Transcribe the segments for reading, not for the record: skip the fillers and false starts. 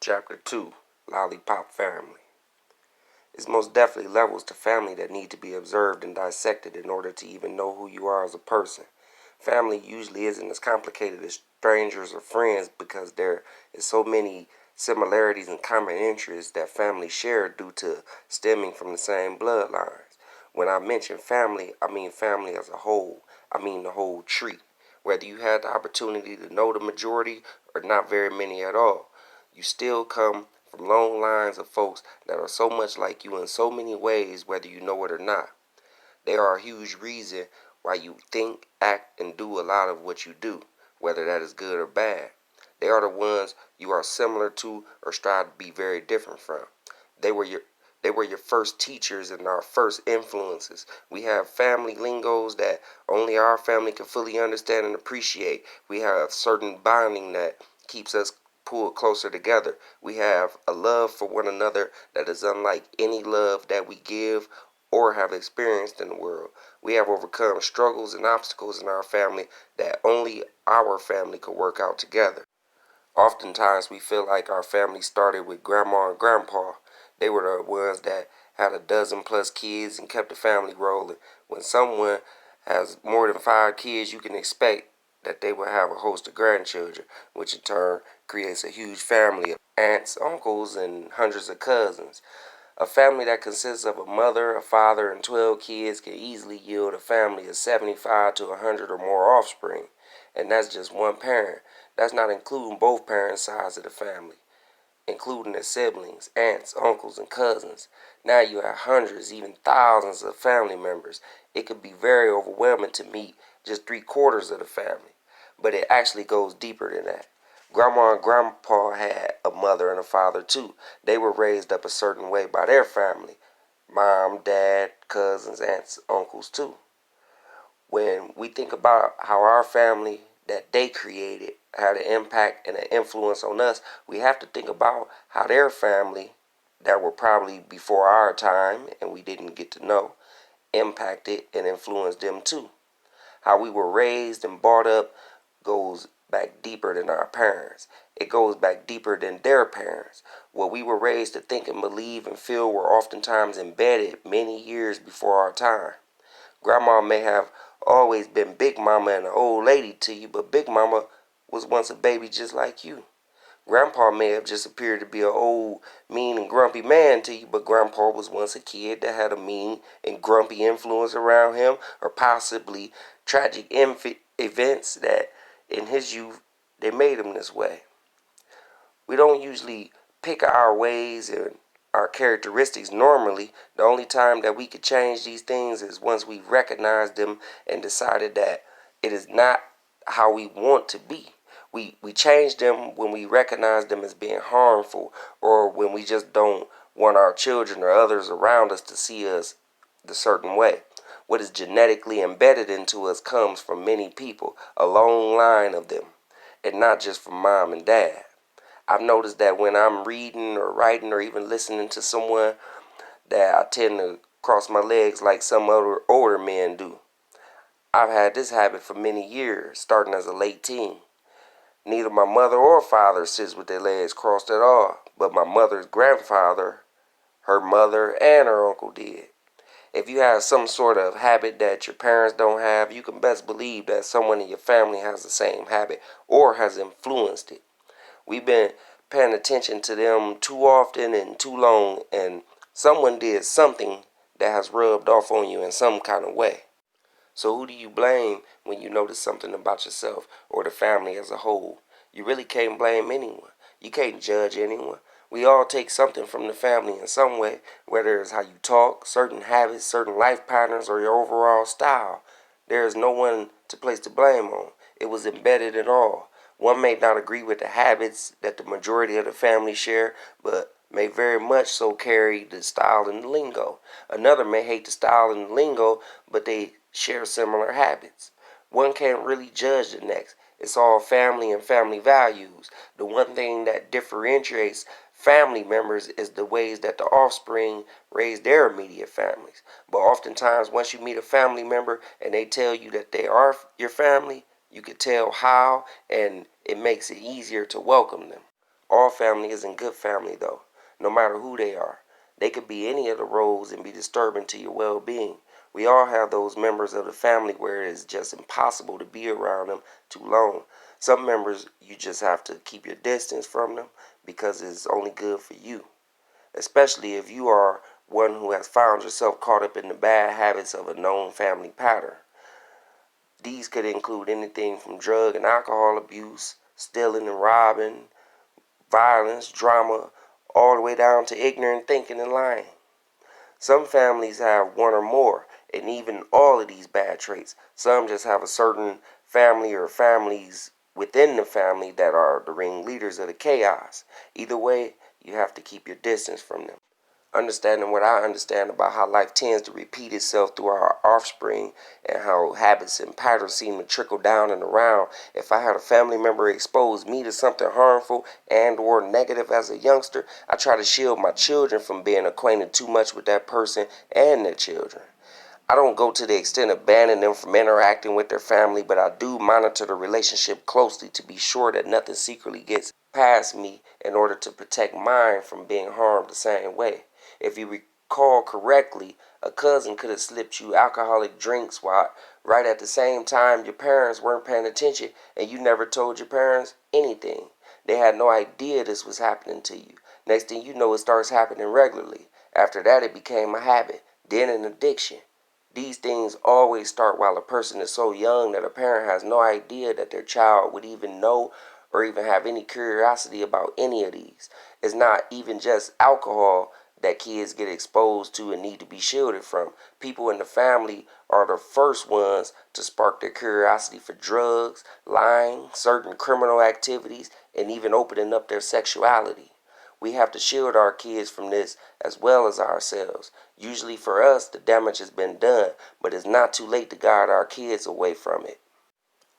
Chapter 2, Lollipop Family. It's most definitely levels to family that need to be observed and dissected in order to even know who you are as a person. Family usually isn't as complicated as strangers or friends because there is so many similarities and common interests that families share due to stemming from the same bloodlines. When I mention family, I mean family as a whole. I mean the whole tree. Whether you had the opportunity to know the majority or not very many at all, you still come from long lines of folks that are so much like you in so many ways, whether you know it or not. They are a huge reason why you think, act, and do a lot of what you do, whether that is good or bad. They are the ones you are similar to or strive to be very different from. They were your they were your first teachers and our first influences. We have family lingos that only our family can fully understand and appreciate. We have certain bonding that keeps us pulled closer together. We have a love for one another that is unlike any love that we give or have experienced in the world. We have overcome struggles and obstacles in our family that only our family could work out together. Oftentimes we feel like our family started with grandma and grandpa. They were the ones that had a dozen plus kids and kept the family rolling. When someone has more than 5 kids, you can expect that they will have a host of grandchildren, which in turn creates a huge family of aunts, uncles, and hundreds of cousins. A family that consists of a mother, a father, and 12 kids can easily yield a family of 75 to 100 or more offspring. And that's just one parent. That's not including both parents' sides of the family, including their siblings, aunts, uncles, and cousins. Now you have hundreds, even thousands of family members. It could be very overwhelming to meet just 3/4 of the family, but it actually goes deeper than that. Grandma and grandpa had a mother and a father too. They were raised up a certain way by their family. Mom, dad, cousins, aunts, uncles too. When we think about how our family that they created had an impact and an influence on us, we have to think about how their family that were probably before our time and we didn't get to know impacted and influenced them too. How we were raised and brought up goes back deeper than our parents. It goes back deeper than their parents. What we were raised to think and believe and feel were oftentimes embedded many years before our time. Grandma may have always been Big Mama and an old lady to you, but Big Mama was once a baby just like you. Grandpa may have just appeared to be an old, mean, and grumpy man to you, but Grandpa was once a kid that had a mean and grumpy influence around him, or possibly tragic events that in his youth they made him this way. We don't usually pick our ways and our characteristics normally. The only time that we could change these things is once we recognized them and decided that it is not how we want to be. We change them when we recognize them as being harmful or when we just don't want our children or others around us to see us the certain way. What is genetically embedded into us comes from many people, a long line of them, and not just from mom and dad. I've noticed that when I'm reading or writing or even listening to someone that I tend to cross my legs like some other older men do. I've had this habit for many years, starting as a late teen. Neither my mother or father sits with their legs crossed at all, but my mother's grandfather, her mother, and her uncle did. If you have some sort of habit that your parents don't have, you can best believe that someone in your family has the same habit or has influenced it. We've been paying attention to them too often and too long, and someone did something that has rubbed off on you in some kind of way. So who do you blame when you notice something about yourself or the family as a whole? You really can't blame anyone. You can't judge anyone. We all take something from the family in some way, whether it's how you talk, certain habits, certain life patterns, or your overall style. There is no one to place the blame on. It was embedded in all. One may not agree with the habits that the majority of the family share, but may very much so carry the style and the lingo. Another may hate the style and the lingo, but they share similar habits. One can't really judge the next. It's all family and family values. The one thing that differentiates family members is the ways that the offspring raise their immediate families. But oftentimes, once you meet a family member and they tell you that they are your family, you can tell how, and it makes it easier to welcome them. All family isn't good family, though, no matter who they are. They could be any of the roles and be disturbing to your well-being. We all have those members of the family where it is just impossible to be around them too long. Some members, you just have to keep your distance from them because it's only good for you, especially if you are one who has found yourself caught up in the bad habits of a known family pattern. These could include anything from drug and alcohol abuse, stealing and robbing, violence, drama, all the way down to ignorant thinking and lying. Some families have one or more, and even all of these bad traits. Some just have a certain family or families within the family that are the ringleaders of the chaos. Either way, you have to keep your distance from them. Understanding what I understand about how life tends to repeat itself through our offspring and how habits and patterns seem to trickle down and around. If I had a family member expose me to something harmful and or negative as a youngster, I try to shield my children from being acquainted too much with that person and their children. I don't go to the extent of banning them from interacting with their family, but I do monitor the relationship closely to be sure that nothing secretly gets past me in order to protect mine from being harmed the same way. If you recall correctly, a cousin could have slipped you alcoholic drinks while right at the same time your parents weren't paying attention and you never told your parents anything. They had no idea this was happening to you. Next thing you know, it starts happening regularly. After that, it became a habit, then an addiction. These things always start while a person is so young that a parent has no idea that their child would even know or even have any curiosity about any of these. It's not even just alcohol that kids get exposed to and need to be shielded from. People in the family are the first ones to spark their curiosity for drugs, lying, certain criminal activities, and even opening up their sexuality. We have to shield our kids from this as well as ourselves. Usually for us, the damage has been done, but it's not too late to guard our kids away from it.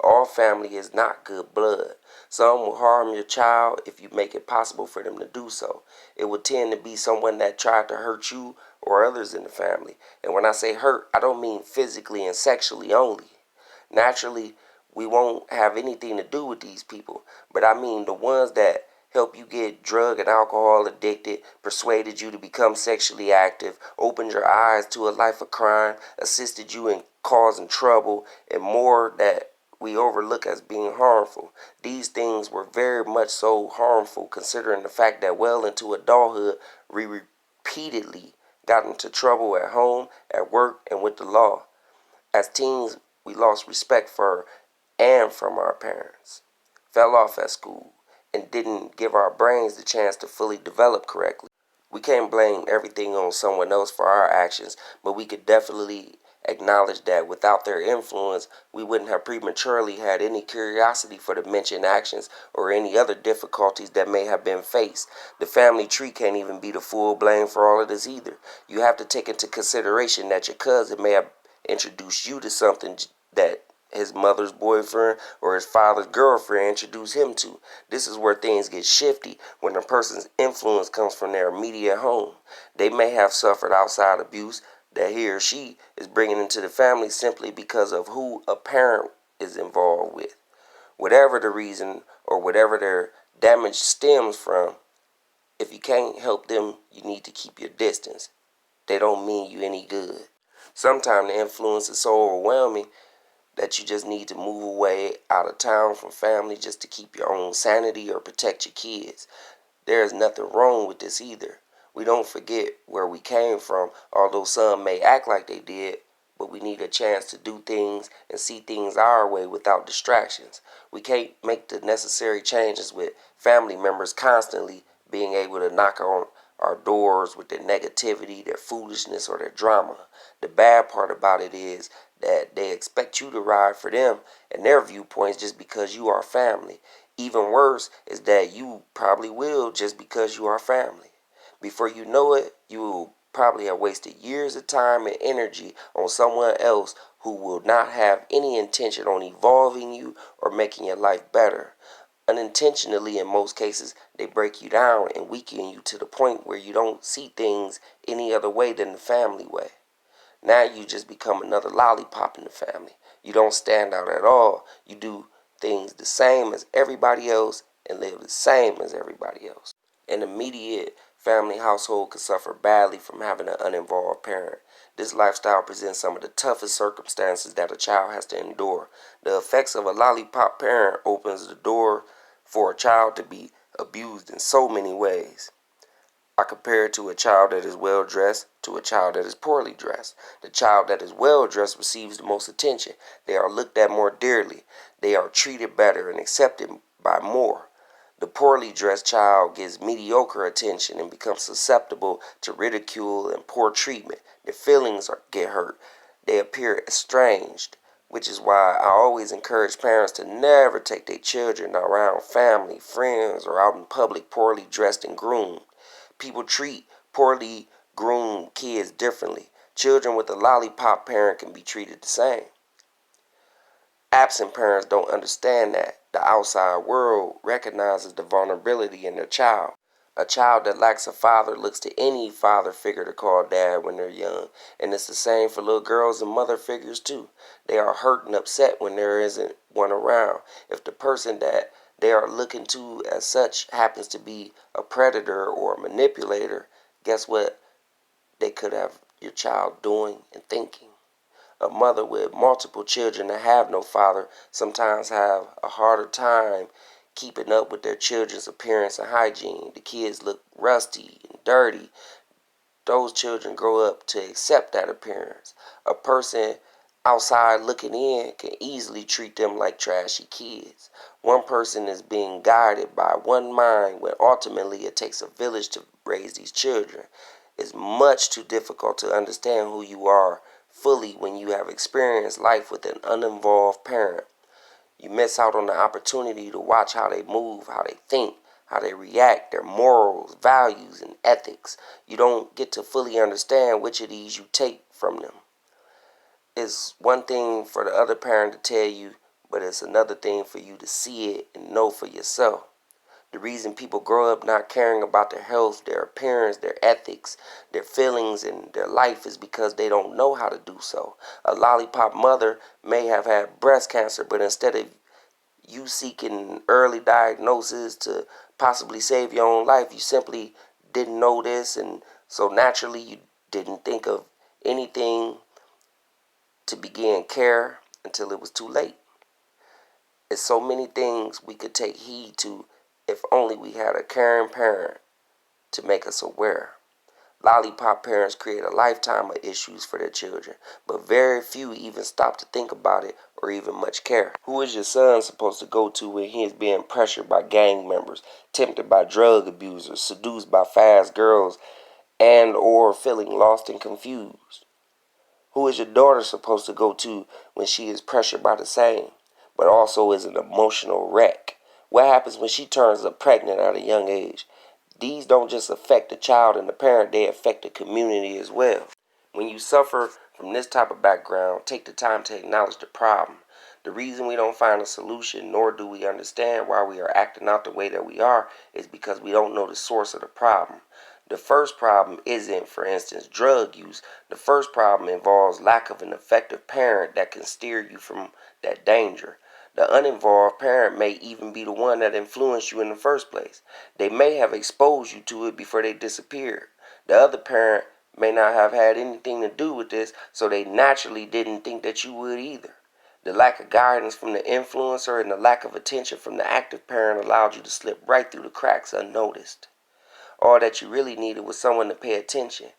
All family is not good blood. Some will harm your child if you make it possible for them to do so. It will tend to be someone that tried to hurt you or others in the family. And when I say hurt, I don't mean physically and sexually only. Naturally, we won't have anything to do with these people, but I mean the ones that help you get drug and alcohol addicted, persuaded you to become sexually active, opened your eyes to a life of crime, assisted you in causing trouble, and more that we overlook as being harmful. These things were very much so harmful considering the fact that well into adulthood we repeatedly got into trouble at home, at work, and with the law. As teens, we lost respect for and from our parents, fell off at school, and didn't give our brains the chance to fully develop correctly. We can't blame everything on someone else for our actions, but we could definitely acknowledge that without their influence, we wouldn't have prematurely had any curiosity for the mentioned actions or any other difficulties that may have been faced. The family tree can't even be the full blame for all of this either. You have to take into consideration that your cousin may have introduced you to something that his mother's boyfriend or his father's girlfriend introduced him to. This is where things get shifty when a person's influence comes from their immediate home. They may have suffered outside abuse that he or she is bringing into the family simply because of who a parent is involved with. Whatever the reason or whatever their damage stems from, if you can't help them, you need to keep your distance. They don't mean you any good. Sometimes the influence is so overwhelming that you just need to move away out of town from family just to keep your own sanity or protect your kids. There is nothing wrong with this either. We don't forget where we came from, although some may act like they did, but we need a chance to do things and see things our way without distractions. We can't make the necessary changes with family members constantly being able to knock on our doors with their negativity, their foolishness, or their drama. The bad part about it is that they expect you to ride for them and their viewpoints just because you are family. Even worse is that you probably will just because you are family. Before you know it, you will probably have wasted years of time and energy on someone else who will not have any intention on evolving you or making your life better. Unintentionally, in most cases, they break you down and weaken you to the point where you don't see things any other way than the family way. Now you just become another lollipop in the family. You don't stand out at all. You do things the same as everybody else and live the same as everybody else. An immediate family household could suffer badly from having an uninvolved parent. This lifestyle presents some of the toughest circumstances that a child has to endure. The effects of a lollipop parent opens the door for a child to be abused in so many ways. I compare it to a child that is well dressed to a child that is poorly dressed. The child that is well dressed receives the most attention. They are looked at more dearly. They are treated better and accepted by more. The poorly dressed child gets mediocre attention and becomes susceptible to ridicule and poor treatment. Their feelings get hurt. They appear estranged, which is why I always encourage parents to never take their children around family, friends, or out in public poorly dressed and groomed. People treat poorly groomed kids differently. Children with a lollipop parent can be treated the same. Absent parents don't understand that. The outside world recognizes the vulnerability in their child. A child that lacks a father looks to any father figure to call dad when they're young. And it's the same for little girls and mother figures too. They are hurt and upset when there isn't one around. If the person that they are looking to as such happens to be a predator or a manipulator, guess what they could have your child doing and thinking? A mother with multiple children that have no father sometimes have a harder time keeping up with their children's appearance and hygiene. The kids look rusty and dirty. Those children grow up to accept that appearance. A person outside looking in can easily treat them like trashy kids. One person is being guided by one mind when ultimately it takes a village to raise these children. It's much too difficult to understand who you are fully when you have experienced life with an uninvolved parent. You miss out on the opportunity to watch how they move, how they think, how they react, their morals, values, and ethics. You don't get to fully understand which of these you take from them. It's one thing for the other parent to tell you, but it's another thing for you to see it and know for yourself. The reason people grow up not caring about their health, their appearance, their ethics, their feelings, and their life is because they don't know how to do so. A lollipop mother may have had breast cancer, but instead of you seeking early diagnosis to possibly save your own life, you simply didn't know this, and so naturally you didn't think of anything to begin care until it was too late. There's so many things we could take heed to if only we had a caring parent to make us aware. Lollipop parents create a lifetime of issues for their children, but very few even stop to think about it or even much care. Who is your son supposed to go to when he is being pressured by gang members, tempted by drug abusers, seduced by fast girls, and or feeling lost and confused? Who is your daughter supposed to go to when she is pressured by the same, but also is an emotional wreck? What happens when she turns up pregnant at a young age? These don't just affect the child and the parent, they affect the community as well. When you suffer from this type of background, take the time to acknowledge the problem. The reason we don't find a solution, nor do we understand why we are acting out the way that we are, is because we don't know the source of the problem. The first problem isn't, for instance, drug use. The first problem involves lack of an effective parent that can steer you from that danger. The uninvolved parent may even be the one that influenced you in the first place. They may have exposed you to it before they disappeared. The other parent may not have had anything to do with this, so they naturally didn't think that you would either. The lack of guidance from the influencer and the lack of attention from the active parent allowed you to slip right through the cracks unnoticed. All that you really needed was someone to pay attention.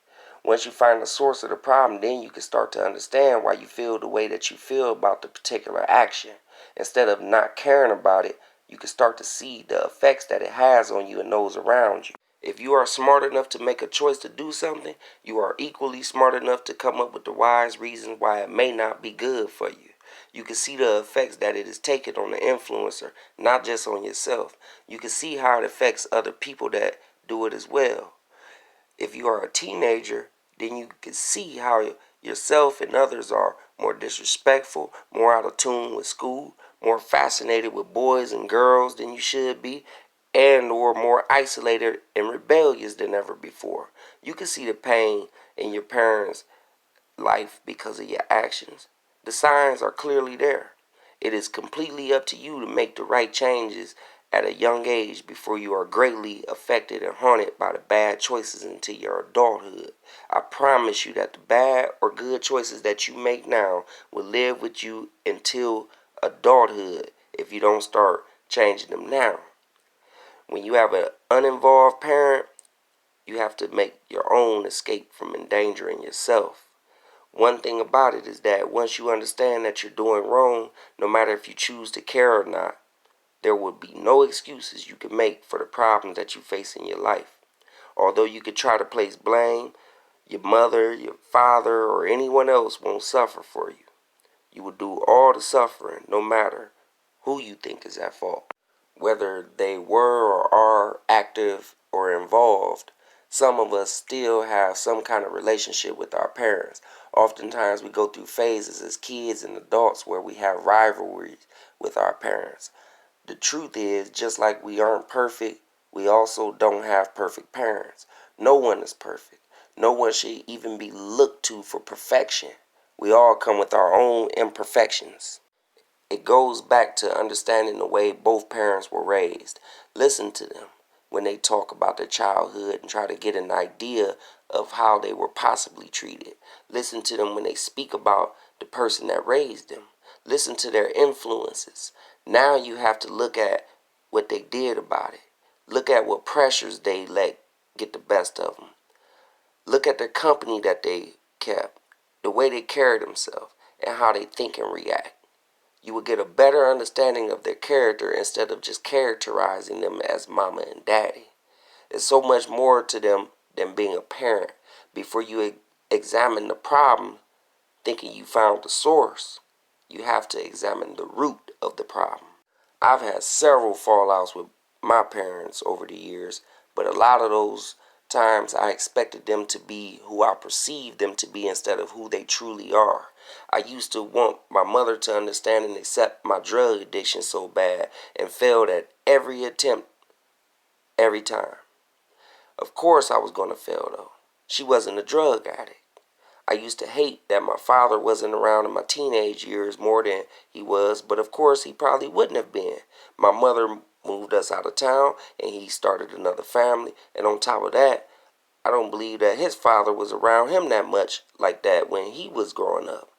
Once you find the source of the problem, then you can start to understand why you feel the way that you feel about the particular action. Instead of not caring about it, you can start to see the effects that it has on you and those around you. If you are smart enough to make a choice to do something, you are equally smart enough to come up with the wise reasons why it may not be good for you. You can see the effects that it is taking on the influencer, not just on yourself. You can see how it affects other people that do it as well. If you are a teenager, then you can see how yourself and others are more disrespectful, more out of tune with school, more fascinated with boys and girls than you should be, and or more isolated and rebellious than ever before. You can see the pain in your parents' life because of your actions. The signs are clearly there. It is completely up to you to make the right changes at a young age before you are greatly affected and haunted by the bad choices into your adulthood. I promise you that the bad or good choices that you make now will live with you until adulthood if you don't start changing them now. When you have an uninvolved parent, you have to make your own escape from endangering yourself. One thing about it is that once you understand that you're doing wrong, no matter if you choose to care or not, there will be no excuses you can make for the problems that you face in your life. Although you could try to place blame, your mother, your father, or anyone else won't suffer for you. You will do all the suffering, no matter who you think is at fault. Whether they were or are active or involved, some of us still have some kind of relationship with our parents. Oftentimes we go through phases as kids and adults where we have rivalries with our parents. The truth is, just like we aren't perfect, we also don't have perfect parents. No one is perfect. No one should even be looked to for perfection. We all come with our own imperfections. It goes back to understanding the way both parents were raised. Listen to them when they talk about their childhood and try to get an idea of how they were possibly treated. Listen to them when they speak about the person that raised them. Listen to their influences. Now you have to look at what they did about it. Look at what pressures they let get the best of them. Look at the company that they kept, the way they carried themselves, and how they think and react. You will get a better understanding of their character instead of just characterizing them as mama and daddy. There's so much more to them than being a parent. Before you examine the problem, thinking you found the source, you have to examine the root of the problem. I've had several fallouts with my parents over the years, but a lot of those times I expected them to be who I perceived them to be instead of who they truly are. I used to want my mother to understand and accept my drug addiction so bad and failed at every attempt, every time. Of course I was going to fail though. She wasn't a drug addict. I used to hate that my father wasn't around in my teenage years more than he was, but of course he probably wouldn't have been. My mother moved us out of town and he started another family, and on top of that, I don't believe that his father was around him that much like that when he was growing up.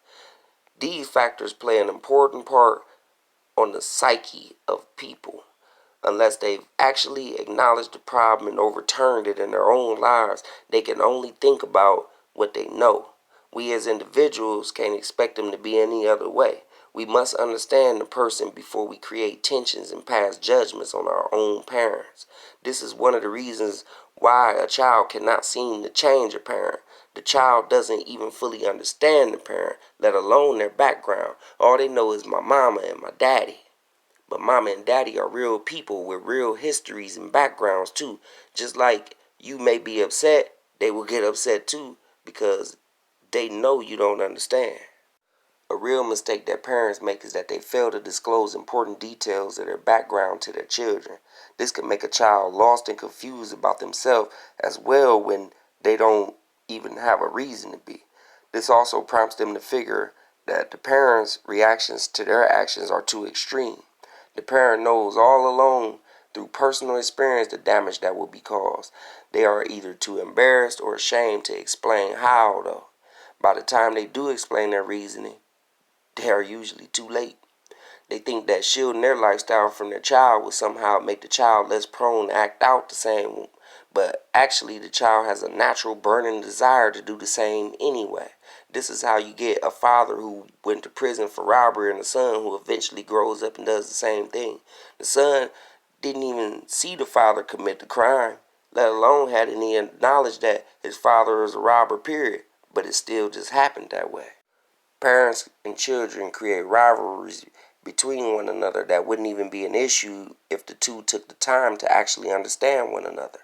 These factors play an important part on the psyche of people. Unless they've actually acknowledged the problem and overturned it in their own lives, they can only think about what they know. We as individuals can't expect them to be any other way. We must understand the person before we create tensions and pass judgments on our own parents. This is one of the reasons why a child cannot seem to change a parent. The child doesn't even fully understand the parent, let alone their background. All they know is my mama and my daddy. But mama and daddy are real people with real histories and backgrounds too. Just like you may be upset, they will get upset too because they know you don't understand. A real mistake that parents make is that they fail to disclose important details of their background to their children. This can make a child lost and confused about themselves as well when they don't even have a reason to be. This also prompts them to figure that the parents' reactions to their actions are too extreme. The parent knows all along through personal experience the damage that will be caused. They are either too embarrassed or ashamed to explain how, though. By the time they do explain their reasoning, they are usually too late. They think that shielding their lifestyle from their child will somehow make the child less prone to act out the same, but actually the child has a natural burning desire to do the same anyway. This is how you get a father who went to prison for robbery and a son who eventually grows up and does the same thing. The son didn't even see the father commit the crime, let alone had any knowledge that his father is a robber, period. But it still just happened that way. Parents and children create rivalries between one another that wouldn't even be an issue if the two took the time to actually understand one another.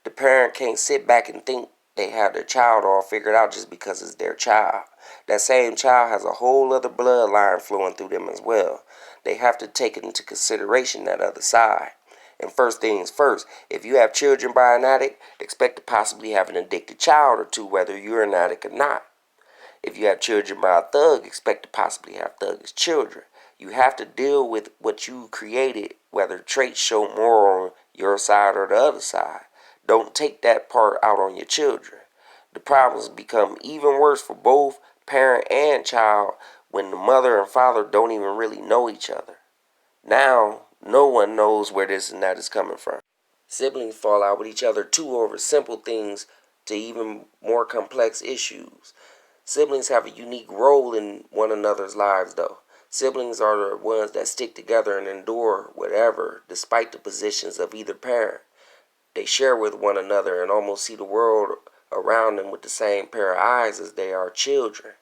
The parent can't sit back and think they have their child all figured out just because it's their child. That same child has a whole other bloodline flowing through them as well. They have to take into consideration that other side. And first things first, if you have children by an addict, expect to possibly have an addicted child or two, whether you're an addict or not. If you have children by a thug, expect to possibly have thuggish children. You have to deal with what you created whether traits show more on your side or the other side. Don't take that part out on your children. The problems become even worse for both parent and child when the mother and father don't even really know each other. Now, no one knows where this and that is coming from. Siblings fall out with each other too over simple things to even more complex issues. Siblings have a unique role in one another's lives, though. Siblings are the ones that stick together and endure whatever, despite the positions of either parent. They share with one another and almost see the world around them with the same pair of eyes as they are children.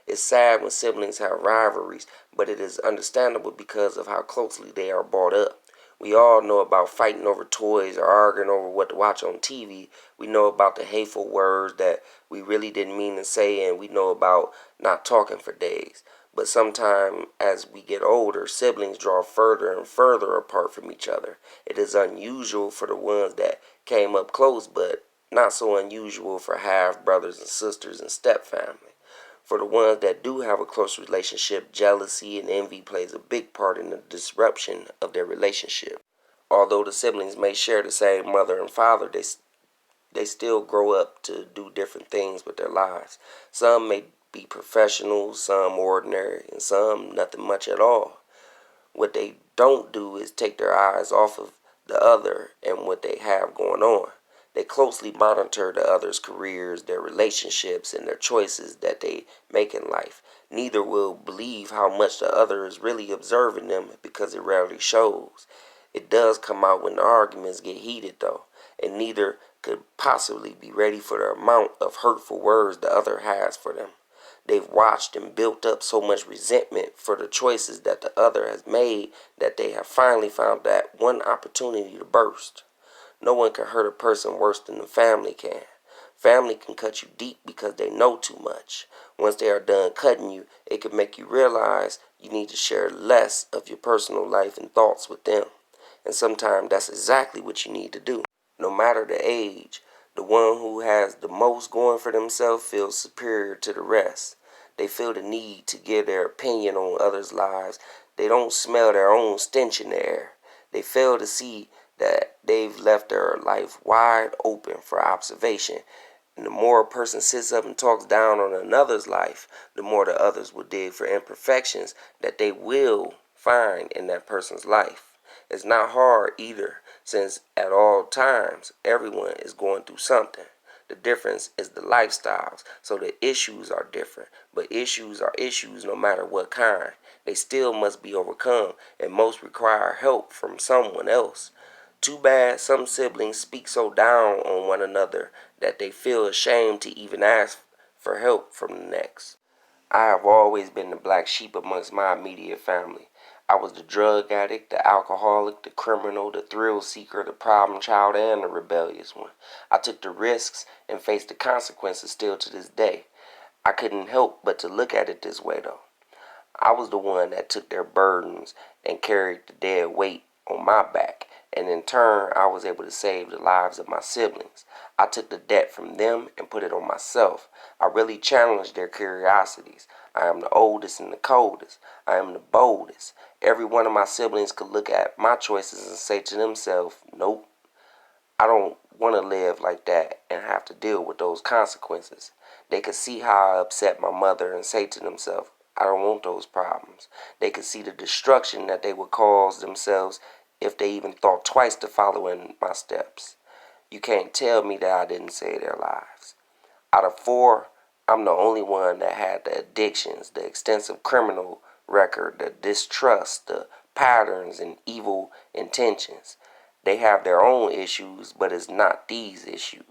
It's sad when siblings have rivalries, but it is understandable because of how closely they are brought up. We all know about fighting over toys or arguing over what to watch on TV. We know about the hateful words that we really didn't mean to say, and we know about not talking for days. But sometimes, as we get older, siblings draw further and further apart from each other. It is unusual for the ones that came up close, but not so unusual for half brothers and sisters and step family. For the ones that do have a close relationship, jealousy and envy plays a big part in the disruption of their relationship. Although the siblings may share the same mother and father, they still grow up to do different things with their lives. Some may be professionals, some ordinary, and some nothing much at all. What they don't do is take their eyes off of the other and what they have going on. They closely monitor the other's careers, their relationships, and their choices that they make in life. Neither will believe how much the other is really observing them because it rarely shows. It does come out when the arguments get heated, though, and neither could possibly be ready for the amount of hurtful words the other has for them. They've watched and built up so much resentment for the choices that the other has made that they have finally found that one opportunity to burst. No one can hurt a person worse than the family can. Family can cut you deep because they know too much. Once they are done cutting you, it can make you realize you need to share less of your personal life and thoughts with them. And sometimes that's exactly what you need to do. No matter the age, the one who has the most going for themselves feels superior to the rest. They feel the need to give their opinion on others' lives. They don't smell their own stench in the air. They fail to see that they've left their life wide open for observation. And the more a person sits up and talks down on another's life, the more the others will dig for imperfections that they will find in that person's life. It's not hard either, since at all times everyone is going through something. The difference is the lifestyles, so the issues are different, but issues are issues no matter what kind. They still must be overcome, and most require help from someone else. Too bad some siblings speak so down on one another that they feel ashamed to even ask for help from the next. I have always been the black sheep amongst my immediate family. I was the drug addict, the alcoholic, the criminal, the thrill seeker, the problem child, and the rebellious one. I took the risks and faced the consequences still to this day. I couldn't help but to look at it this way, though. I was the one that took their burdens and carried the dead weight on my back, and in turn, I was able to save the lives of my siblings. I took the debt from them and put it on myself. I really challenged their curiosities. I am the oldest and the coldest. I am the boldest. Every one of my siblings could look at my choices and say to themselves, nope, I don't want to live like that and have to deal with those consequences. They could see how I upset my mother and say to themselves, I don't want those problems. They could see the destruction that they would cause themselves if they even thought twice to follow in my steps. You can't tell me that I didn't save their lives. Out of four, I'm the only one that had the addictions, the extensive criminal record, the distrust, the patterns, and evil intentions. They have their own issues, but it's not these issues.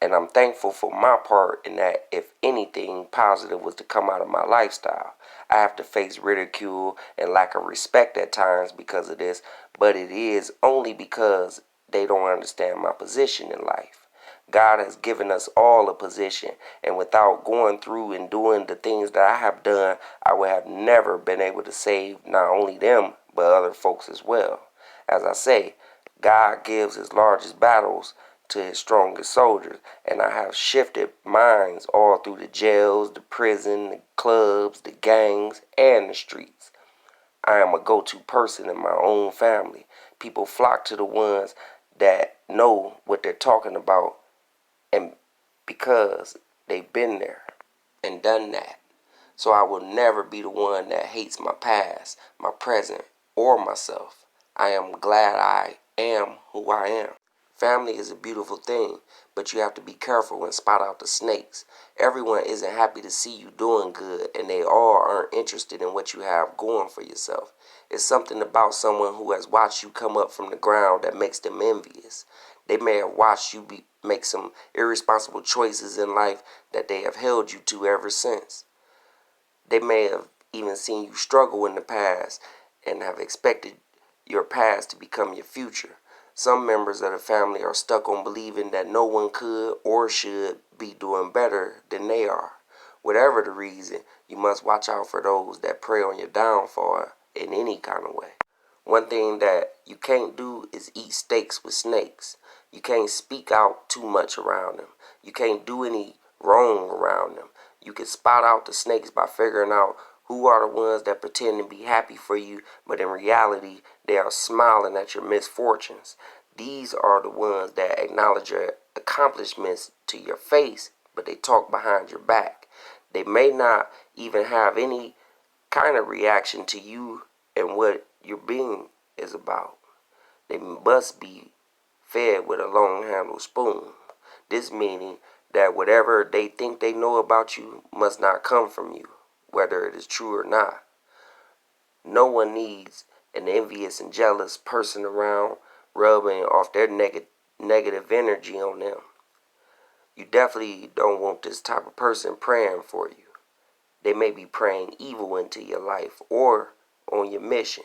And I'm thankful for my part in that if anything positive was to come out of my lifestyle. I have to face ridicule and lack of respect at times because of this, but it is only because they don't understand my position in life. God has given us all a position, and without going through and doing the things that I have done, I would have never been able to save not only them, but other folks as well. As I say, God gives his largest battles to his strongest soldiers, and I have shifted minds all through the jails, the prison, the clubs, the gangs, and the streets. I am a go-to person in my own family. People flock to the ones that know what they're talking about, and because they've been there and done that. So I will never be the one that hates my past, my present, or myself. I am glad I am who I am. Family is a beautiful thing, but you have to be careful and spot out the snakes. Everyone isn't happy to see you doing good, and they all aren't interested in what you have going for yourself. It's something about someone who has watched you come up from the ground that makes them envious. They may have watched you make some irresponsible choices in life that they have held you to ever since. They may have even seen you struggle in the past and have expected your past to become your future. Some members of the family are stuck on believing that no one could or should be doing better than they are. Whatever the reason, you must watch out for those that prey on your downfall in any kind of way. One thing that you can't do is eat steaks with snakes. You can't speak out too much around them. You can't do any wrong around them. You can spot out the snakes by figuring out who are the ones that pretend to be happy for you, but in reality, they are smiling at your misfortunes. These are the ones that acknowledge your accomplishments to your face, but they talk behind your back. They may not even have any kind of reaction to you and what your being is about. They must be fed with a long-handled spoon. This meaning that whatever they think they know about you must not come from you, whether it is true or not. No one needs an envious and jealous person around rubbing off their negative energy on them. You definitely don't want this type of person praying for you. They may be praying evil into your life or on your mission.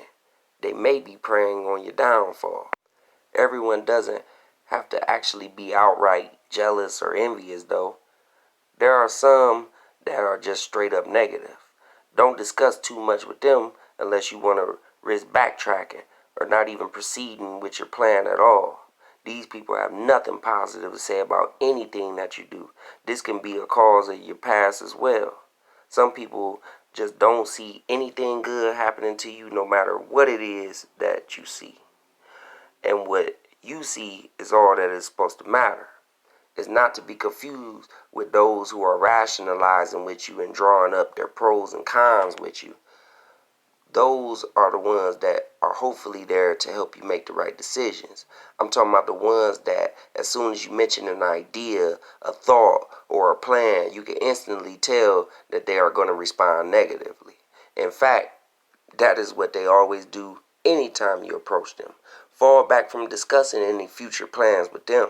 They may be praying on your downfall. Everyone doesn't have to actually be outright jealous or envious, though. There are some that are just straight up negative. Don't discuss too much with them unless you want to risk backtracking or not even proceeding with your plan at all. These people have nothing positive to say about anything that you do. This can be a cause of your past as well. Some people just don't see anything good happening to you no matter what it is that you see. And what you see is all that is supposed to matter. It's not to be confused with those who are rationalizing with you and drawing up their pros and cons with you. Those are the ones that are hopefully there to help you make the right decisions. I'm talking about the ones that as soon as you mention an idea, a thought, or a plan, you can instantly tell that they are going to respond negatively. In fact, that is what they always do anytime you approach them. Fall back from discussing any future plans with them.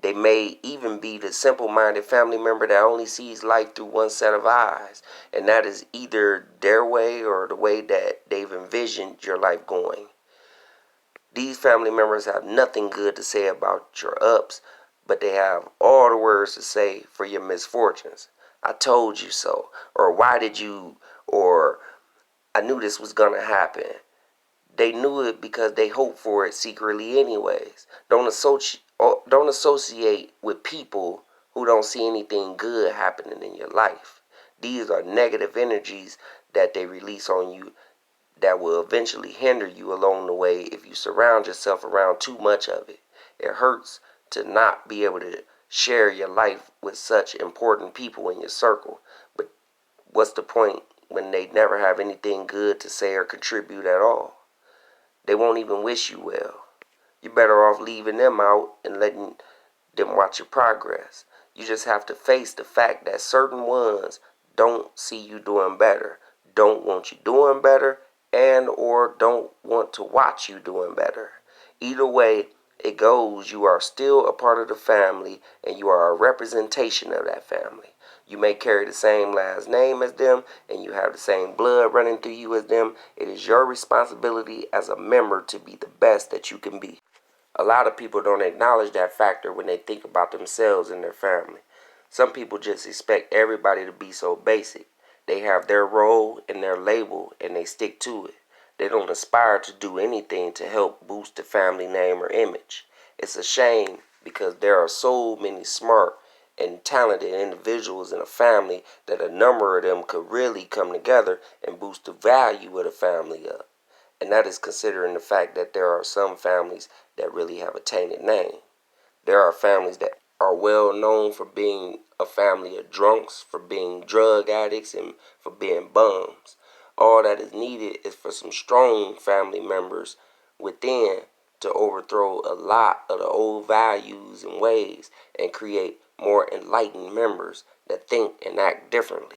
They may even be the simple-minded family member that only sees life through one set of eyes, and that is either their way or the way that they've envisioned your life going. These family members have nothing good to say about your ups, but they have all the words to say for your misfortunes. I told you so, or why did you, or I knew this was gonna happen. They knew it because they hoped for it secretly anyways. Don't associate with people who don't see anything good happening in your life. These are negative energies that they release on you that will eventually hinder you along the way if you surround yourself around too much of it. It hurts to not be able to share your life with such important people in your circle. But what's the point when they never have anything good to say or contribute at all? They won't even wish you well. You're better off leaving them out and letting them watch your progress. You just have to face the fact that certain ones don't see you doing better, don't want you doing better, and or don't want to watch you doing better. Either way it goes, you are still a part of the family and you are a representation of that family. You may carry the same last name as them and you have the same blood running through you as them. It is your responsibility as a member to be the best that you can be. A lot of people don't acknowledge that factor when they think about themselves and their family. Some people just expect everybody to be so basic. They have their role and their label and they stick to it. They don't aspire to do anything to help boost the family name or image. It's a shame because there are so many smart and talented individuals in a family that a number of them could really come together and boost the value of the family up. And that is considering the fact that there are some families that really have a tainted name. There are families that are well known for being a family of drunks, for being drug addicts, and for being bums. All that is needed is for some strong family members within to overthrow a lot of the old values and ways and create more enlightened members that think and act differently.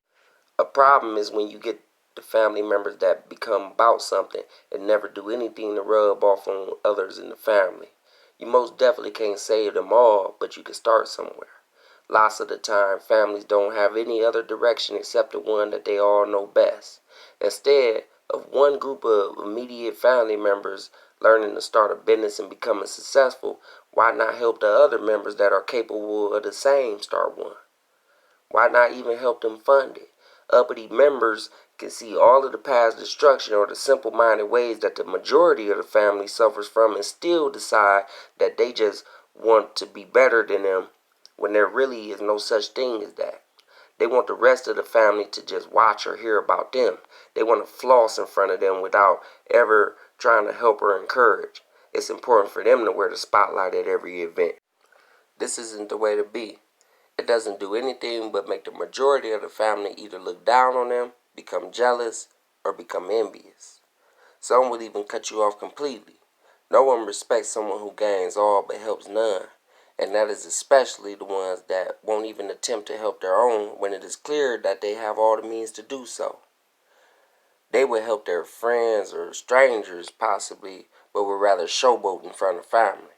A problem is when you get the family members that become about something and never do anything to rub off on others in the family. You most definitely can't save them all, but you can start somewhere. Lots of the time, families don't have any other direction except the one that they all know best. Instead of one group of immediate family members learning to start a business and becoming successful, why not help the other members that are capable of the same start one? Why not even help them fund it? Uppity members can see all of the past destruction or the simple-minded ways that the majority of the family suffers from and still decide that they just want to be better than them when there really is no such thing as that. They want the rest of the family to just watch or hear about them. They want to floss in front of them without ever trying to help or encourage. It's important for them to wear the spotlight at every event. This isn't the way to be. It doesn't do anything but make the majority of the family either look down on them, become jealous, or become envious. Some would even cut you off completely. No one respects someone who gains all but helps none, and that is especially the ones that won't even attempt to help their own when it is clear that they have all the means to do so. They would help their friends or strangers possibly, but would rather showboat in front of family.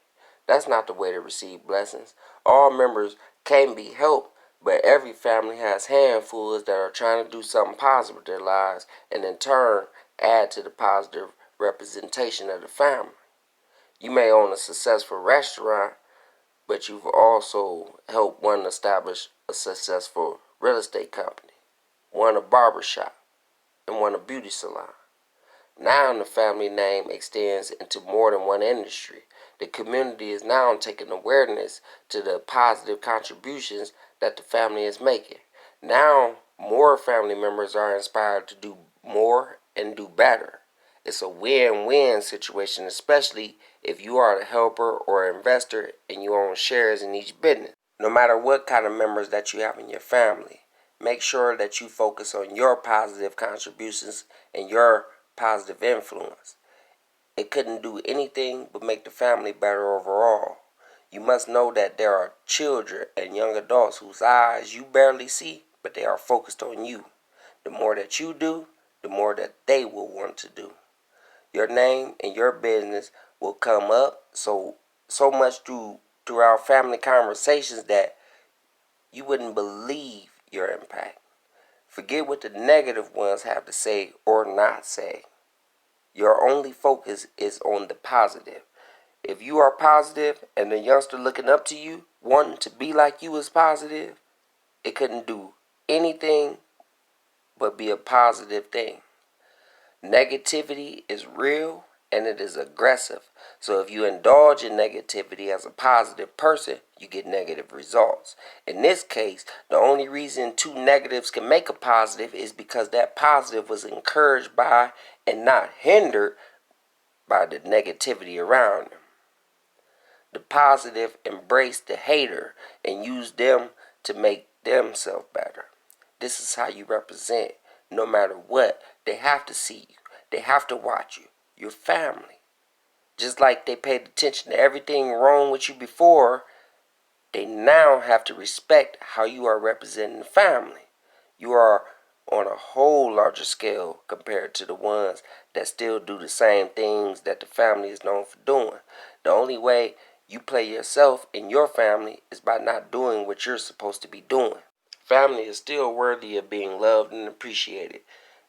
That's not the way to receive blessings. All members can be helped, but every family has handfuls that are trying to do something positive with their lives and in turn add to the positive representation of the family. You may own a successful restaurant, but you've also helped one establish a successful real estate company, one a barbershop, and one a beauty salon. Now the family name extends into more than one industry. The community is now taking awareness to the positive contributions that the family is making. Now more family members are inspired to do more and do better. It's a win-win situation, especially if you are the helper or investor and you own shares in each business. No matter what kind of members that you have in your family, make sure that you focus on your positive contributions and your positive influence. It couldn't do anything but make the family better overall. You must know that there are children and young adults whose eyes you barely see, but they are focused on you. The more that you do, the more that they will want to do. Your name and your business will come up so much throughout family conversations that you wouldn't believe your impact. Forget what the negative ones have to say or not say. Your only focus is on the positive. If you are positive and the youngster looking up to you, wanting to be like you is positive, it couldn't do anything but be a positive thing. Negativity is real and it is aggressive. So if you indulge in negativity as a positive person, you get negative results. In this case, the only reason two negatives can make a positive is because that positive was encouraged by and not hindered by the negativity around them. The positive embraced the hater and used them to make themselves better. This is how you represent. No matter what, they have to see you. They have to watch you. Your family. Just like they paid attention to everything wrong with you before, they now have to respect how you are representing the family. You are on a whole larger scale compared to the ones that still do the same things that the family is known for doing. The only way you play yourself in your family is by not doing what you're supposed to be doing. Family is still worthy of being loved and appreciated.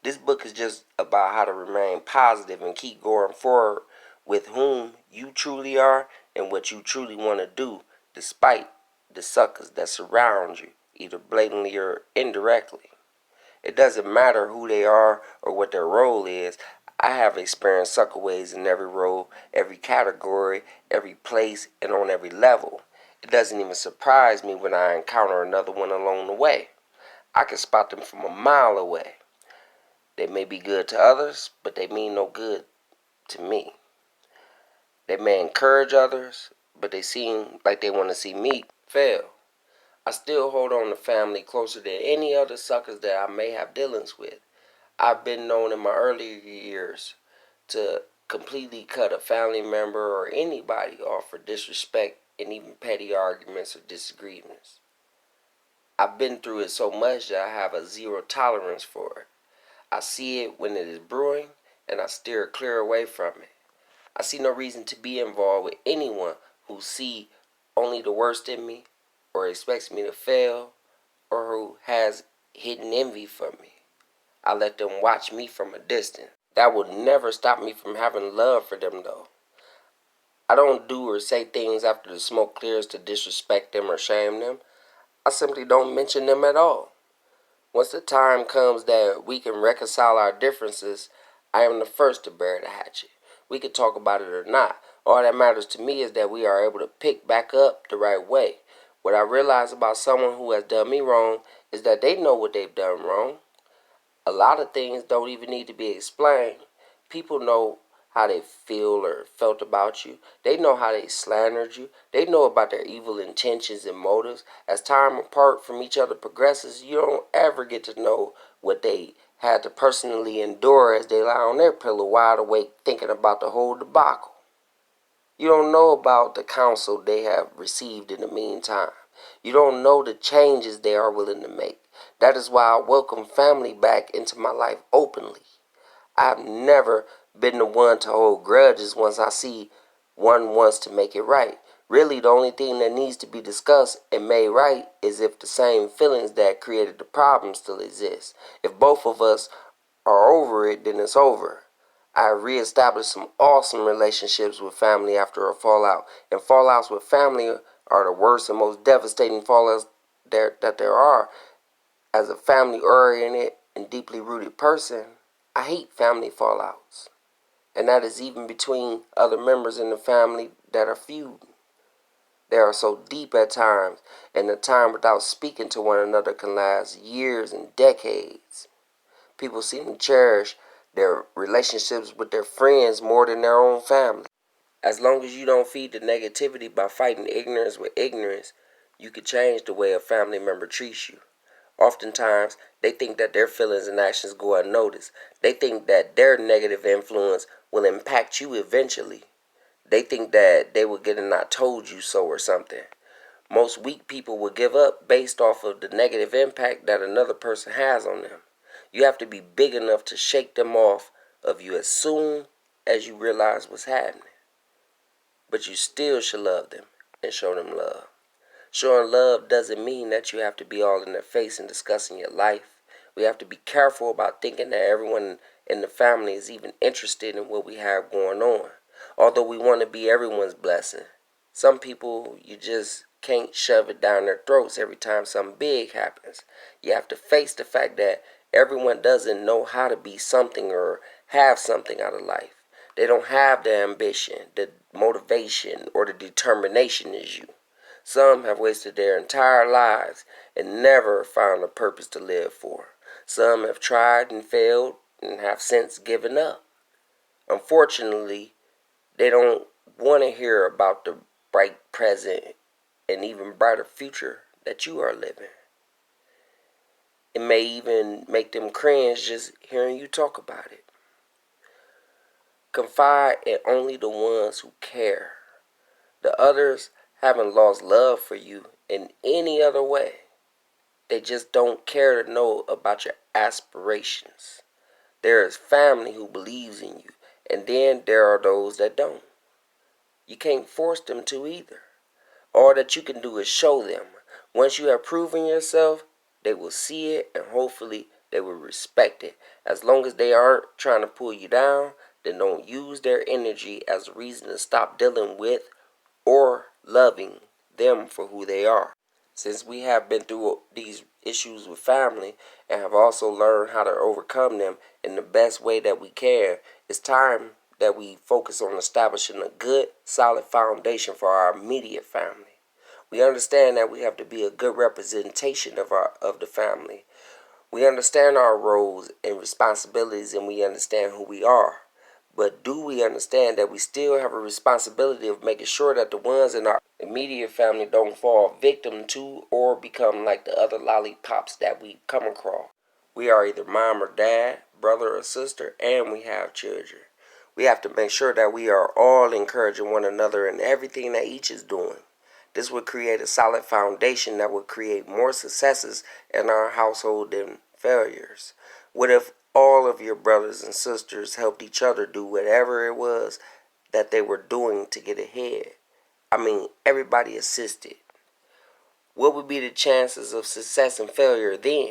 This book is just about how to remain positive and keep going forward with whom you truly are and what you truly want to do despite the suckers that surround you, either blatantly or indirectly. It doesn't matter who they are or what their role is. I have experienced suckerways in every role, every category, every place, and on every level. It doesn't even surprise me when I encounter another one along the way. I can spot them from a mile away. They may be good to others, but they mean no good to me. They may encourage others, but they seem like they want to see me fail. I still hold on to family closer than any other suckers that I may have dealings with. I've been known in my earlier years to completely cut a family member or anybody off for disrespect and even petty arguments or disagreements. I've been through it so much that I have a zero tolerance for it. I see it when it is brewing and I steer clear away from it. I see no reason to be involved with anyone who see only the worst in me or expects me to fail or who has hidden envy for me. I let them watch me from a distance. That will never stop me from having love for them though. I don't do or say things after the smoke clears to disrespect them or shame them. I simply don't mention them at all. Once the time comes that we can reconcile our differences, I am the first to bury the hatchet. We can talk about it or not. All that matters to me is that we are able to pick back up the right way. What I realize about someone who has done me wrong is that they know what they've done wrong. A lot of things don't even need to be explained. People know how they feel or felt about you. They know how they slandered you. They know about their evil intentions and motives. As time apart from each other progresses, you don't ever get to know what they had to personally endure as they lie on their pillow wide awake thinking about the whole debacle. You don't know about the counsel they have received in the meantime. You don't know the changes they are willing to make. That is why I welcome family back into my life openly. I've never been the one to hold grudges once I see one wants to make it right. Really, the only thing that needs to be discussed and made right is if the same feelings that created the problem still exist. If both of us are over it, then it's over. I have reestablished some awesome relationships with family after a fallout. And fallouts with family are the worst and most devastating fallouts that there are. As a family-oriented and deeply rooted person, I hate family fallouts. And that is even between other members in the family that are feud. They are so deep at times, and the time without speaking to one another can last years and decades. People seem to cherish their relationships with their friends more than their own family. As long as you don't feed the negativity by fighting ignorance with ignorance, you can change the way a family member treats you. Oftentimes, they think that their feelings and actions go unnoticed. They think that their negative influence will impact you eventually. They think that they will get a "I told you so" or something. Most weak people will give up based off of the negative impact that another person has on them. You have to be big enough to shake them off of you as soon as you realize what's happening. But you still should love them and show them love. Showing love doesn't mean that you have to be all in their face and discussing your life. We have to be careful about thinking that everyone in the family is even interested in what we have going on. Although we want to be everyone's blessing, some people you just can't shove it down their throats every time something big happens. You have to face the fact that everyone doesn't know how to be something or have something out of life. They don't have the ambition, the motivation, or the determination as you. Some have wasted their entire lives and never found a purpose to live for. Some have tried and failed and have since given up. Unfortunately, they don't want to hear about the bright present and even brighter future that you are living. It may even make them cringe just hearing you talk about it. Confide in only the ones who care. The others haven't lost love for you in any other way. They just don't care to know about your aspirations. There is family who believes in you, and then there are those that don't. You can't force them to either. All that you can do is show them. Once you have proven yourself, they will see it and hopefully they will respect it. As long as they aren't trying to pull you down, then don't use their energy as a reason to stop dealing with or loving them for who they are. Since we have been through these issues with family and have also learned how to overcome them in the best way that we can, it's time that we focus on establishing a good, solid foundation for our immediate family. We understand that we have to be a good representation of the family. We understand our roles and responsibilities, and we understand who we are. But do we understand that we still have a responsibility of making sure that the ones in our immediate family don't fall victim to or become like the other lollipops that we come across? We are either mom or dad, brother or sister, and we have children. We have to make sure that we are all encouraging one another in everything that each is doing. This would create a solid foundation that would create more successes in our household than failures. What if all of your brothers and sisters helped each other do whatever it was that they were doing to get ahead? I mean, everybody assisted. What would be the chances of success and failure then?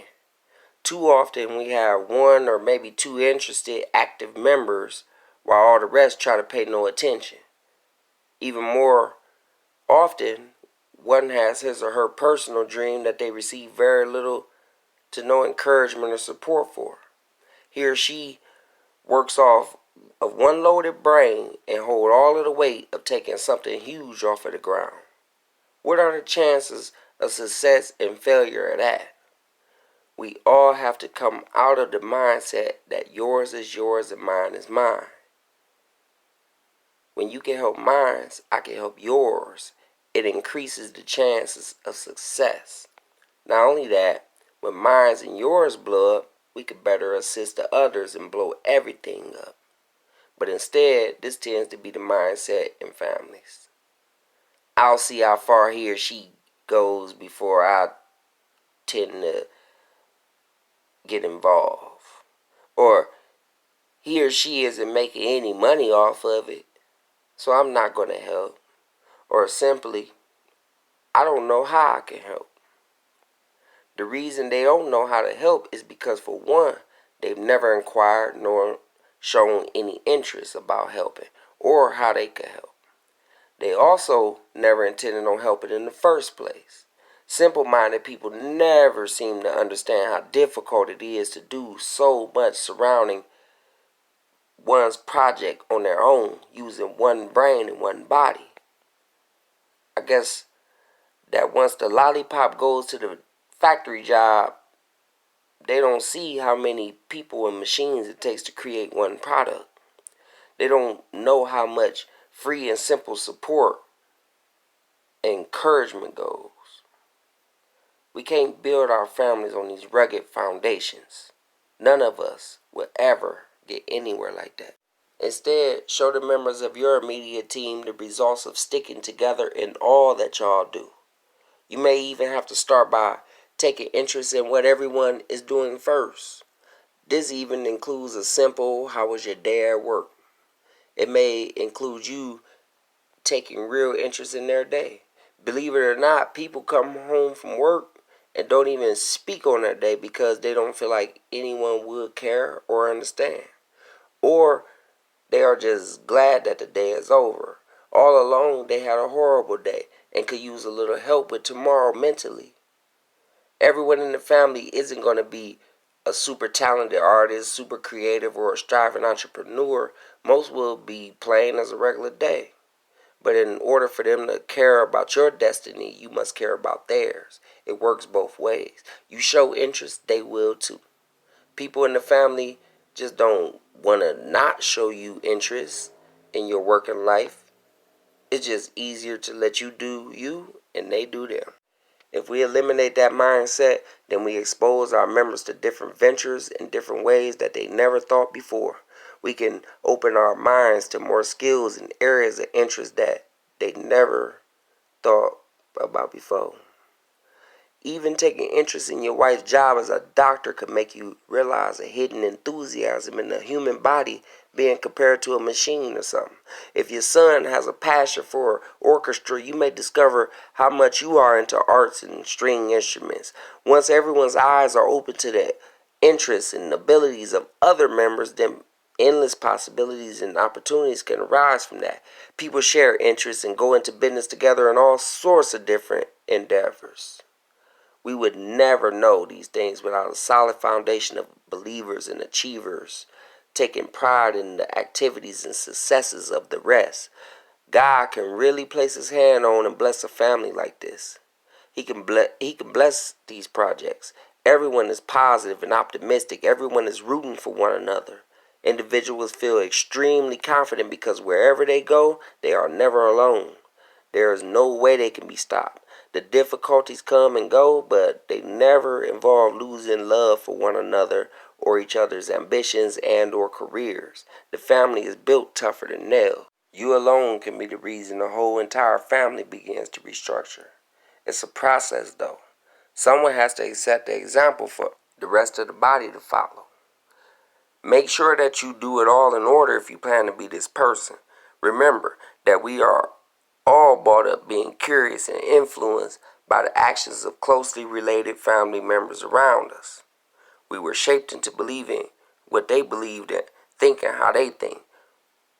Too often we have one or maybe two interested active members while all the rest try to pay no attention. Even more often, one has his or her personal dream that they receive very little to no encouragement or support for. He or she works off of one loaded brain and hold all of the weight of taking something huge off of the ground. What are the chances of success and failure at that? We all have to come out of the mindset that yours is yours and mine is mine. When you can help mine, I can help yours. It increases the chances of success. Not only that, when mine's and yours blow up, we could better assist the others and blow everything up. But instead, this tends to be the mindset in families. I'll see how far he or she goes before I tend to get involved. Or he or she isn't making any money off of it, so I'm not going to help. Or simply, I don't know how I can help. The reason they don't know how to help is because, for one, they've never inquired nor shown any interest about helping or how they could help. They also never intended on helping in the first place. Simple-minded people never seem to understand how difficult it is to do so much surrounding one's project on their own, using one brain and one body. I guess that once the lollipop goes to the factory job, they don't see how many people and machines it takes to create one product. They don't know how much free and simple support and encouragement goes. We can't build our families on these rugged foundations. None of us will ever get anywhere like that. Instead, show the members of your immediate team the results of sticking together in all that y'all do. You may even have to start by taking interest in what everyone is doing first. This even includes a simple, how was your day at work? It may include you taking real interest in their day. Believe it or not, people come home from work and don't even speak on their day because they don't feel like anyone would care or understand. Or they are just glad that the day is over. All along, they had a horrible day and could use a little help with tomorrow mentally. Everyone in the family isn't going to be a super talented artist, super creative, or a striving entrepreneur. Most will be plain as a regular day. But in order for them to care about your destiny, you must care about theirs. It works both ways. You show interest, they will too. People in the family just don't want to not show you interest in your working life. It's just easier to let you do you and they do them. If we eliminate that mindset, then we expose our members to different ventures in different ways that they never thought before. We can open our minds to more skills and areas of interest that they never thought about before. Even taking interest in your wife's job as a doctor could make you realize a hidden enthusiasm in the human body being compared to a machine or something. If your son has a passion for orchestra, you may discover how much you are into arts and string instruments. Once everyone's eyes are open to the interests and abilities of other members, then endless possibilities and opportunities can arise from that. People share interests and go into business together in all sorts of different endeavors. We would never know these things without a solid foundation of believers and achievers taking pride in the activities and successes of the rest. God can really place his hand on and bless a family like this. He can bless these projects. Everyone is positive and optimistic. Everyone is rooting for one another. Individuals feel extremely confident because wherever they go, they are never alone. There is no way they can be stopped. The difficulties come and go, but they never involve losing love for one another or each other's ambitions and or careers. The family is built tougher than nails. You alone can be the reason the whole entire family begins to restructure. It's a process though. Someone has to set the example for the rest of the body to follow. Make sure that you do it all in order if you plan to be this person. Remember that we are all brought up being curious and influenced by the actions of closely related family members around us. We were shaped into believing what they believed in, thinking how they think.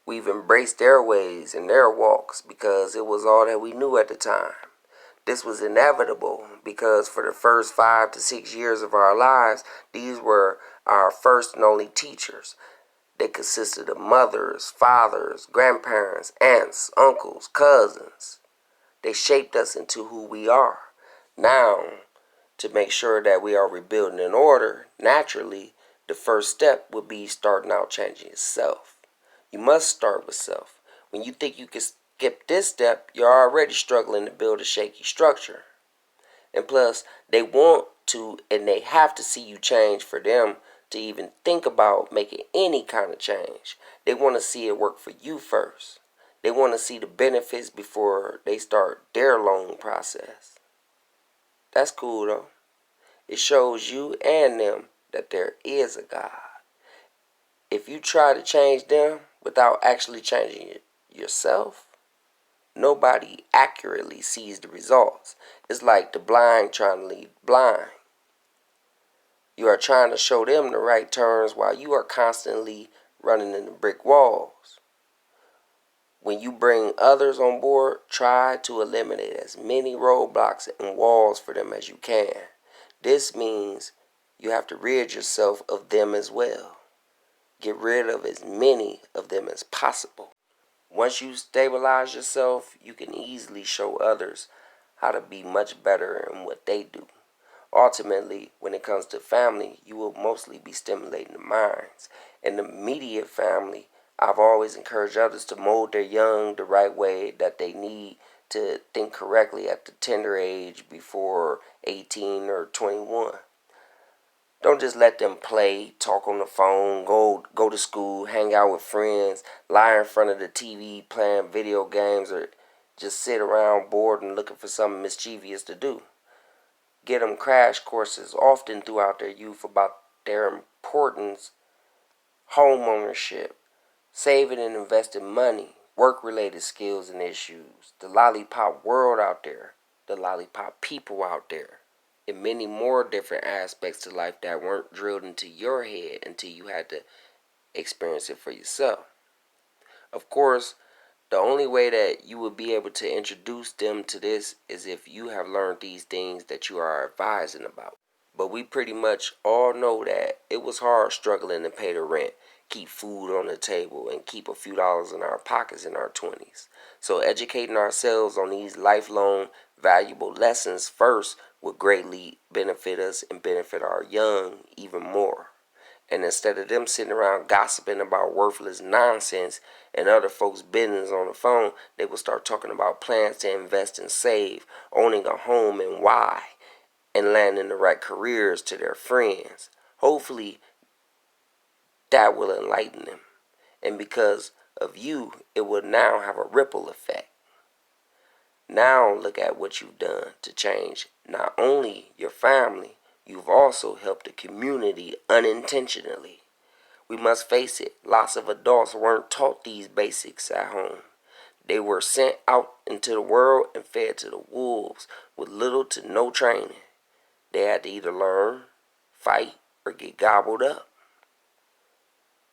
We've embraced their ways and their walks because it was all that we knew at the time. This was inevitable because for the first 5 to 6 years of our lives, these were our first and only teachers. They consisted of mothers, fathers, grandparents, aunts, uncles, cousins. They shaped us into who we are. Now, to make sure that we are rebuilding in order, naturally, the first step would be starting out changing yourself. You must start with self. When you think you can skip this step, you're already struggling to build a shaky structure. And plus, they want to and they have to see you change for them to even think about making any kind of change. They want to see it work for you first. They want to see the benefits before they start their loan process. That's cool though. It shows you and them that there is a God. If you try to change them without actually changing yourself, nobody accurately sees the results. It's like the blind trying to lead blind. You are trying to show them the right turns while you are constantly running into brick walls. When you bring others on board, try to eliminate as many roadblocks and walls for them as you can. This means you have to rid yourself of them as well. Get rid of as many of them as possible. Once you stabilize yourself, you can easily show others how to be much better in what they do. Ultimately, when it comes to family, you will mostly be stimulating the minds. In the immediate family, I've always encouraged others to mold their young the right way that they need to think correctly at the tender age before 18 or 21. Don't just let them play, talk on the phone, go to school, hang out with friends, lie in front of the TV playing video games, or just sit around bored and looking for something mischievous to do. Get them crash courses often throughout their youth about their importance, home ownership, saving and investing money, work-related skills and issues, the lollipop world out there, the lollipop people out there, and many more different aspects to life that weren't drilled into your head until you had to experience it for yourself. Of course, the only way that you will be able to introduce them to this is if you have learned these things that you are advising about. But we pretty much all know that it was hard struggling to pay the rent, keep food on the table, and keep a few dollars in our pockets in our 20s. So educating ourselves on these lifelong valuable lessons first would greatly benefit us and benefit our young even more. And instead of them sitting around gossiping about worthless nonsense and other folks' business on the phone, they will start talking about plans to invest and save, owning a home and why, and landing the right careers to their friends. Hopefully, that will enlighten them. And because of you, it will now have a ripple effect. Now look at what you've done to change not only your family, you've also helped the community unintentionally. We must face it, lots of adults weren't taught these basics at home. They were sent out into the world and fed to the wolves with little to no training. They had to either learn, fight, or get gobbled up.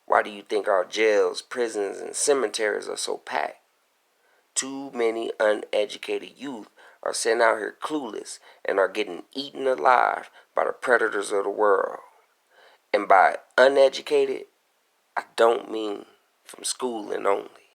Why do you think our jails, prisons, and cemeteries are so packed? Too many uneducated youth are sent out here clueless and are getting eaten alive by the predators of the world. And by uneducated, I don't mean from schooling only.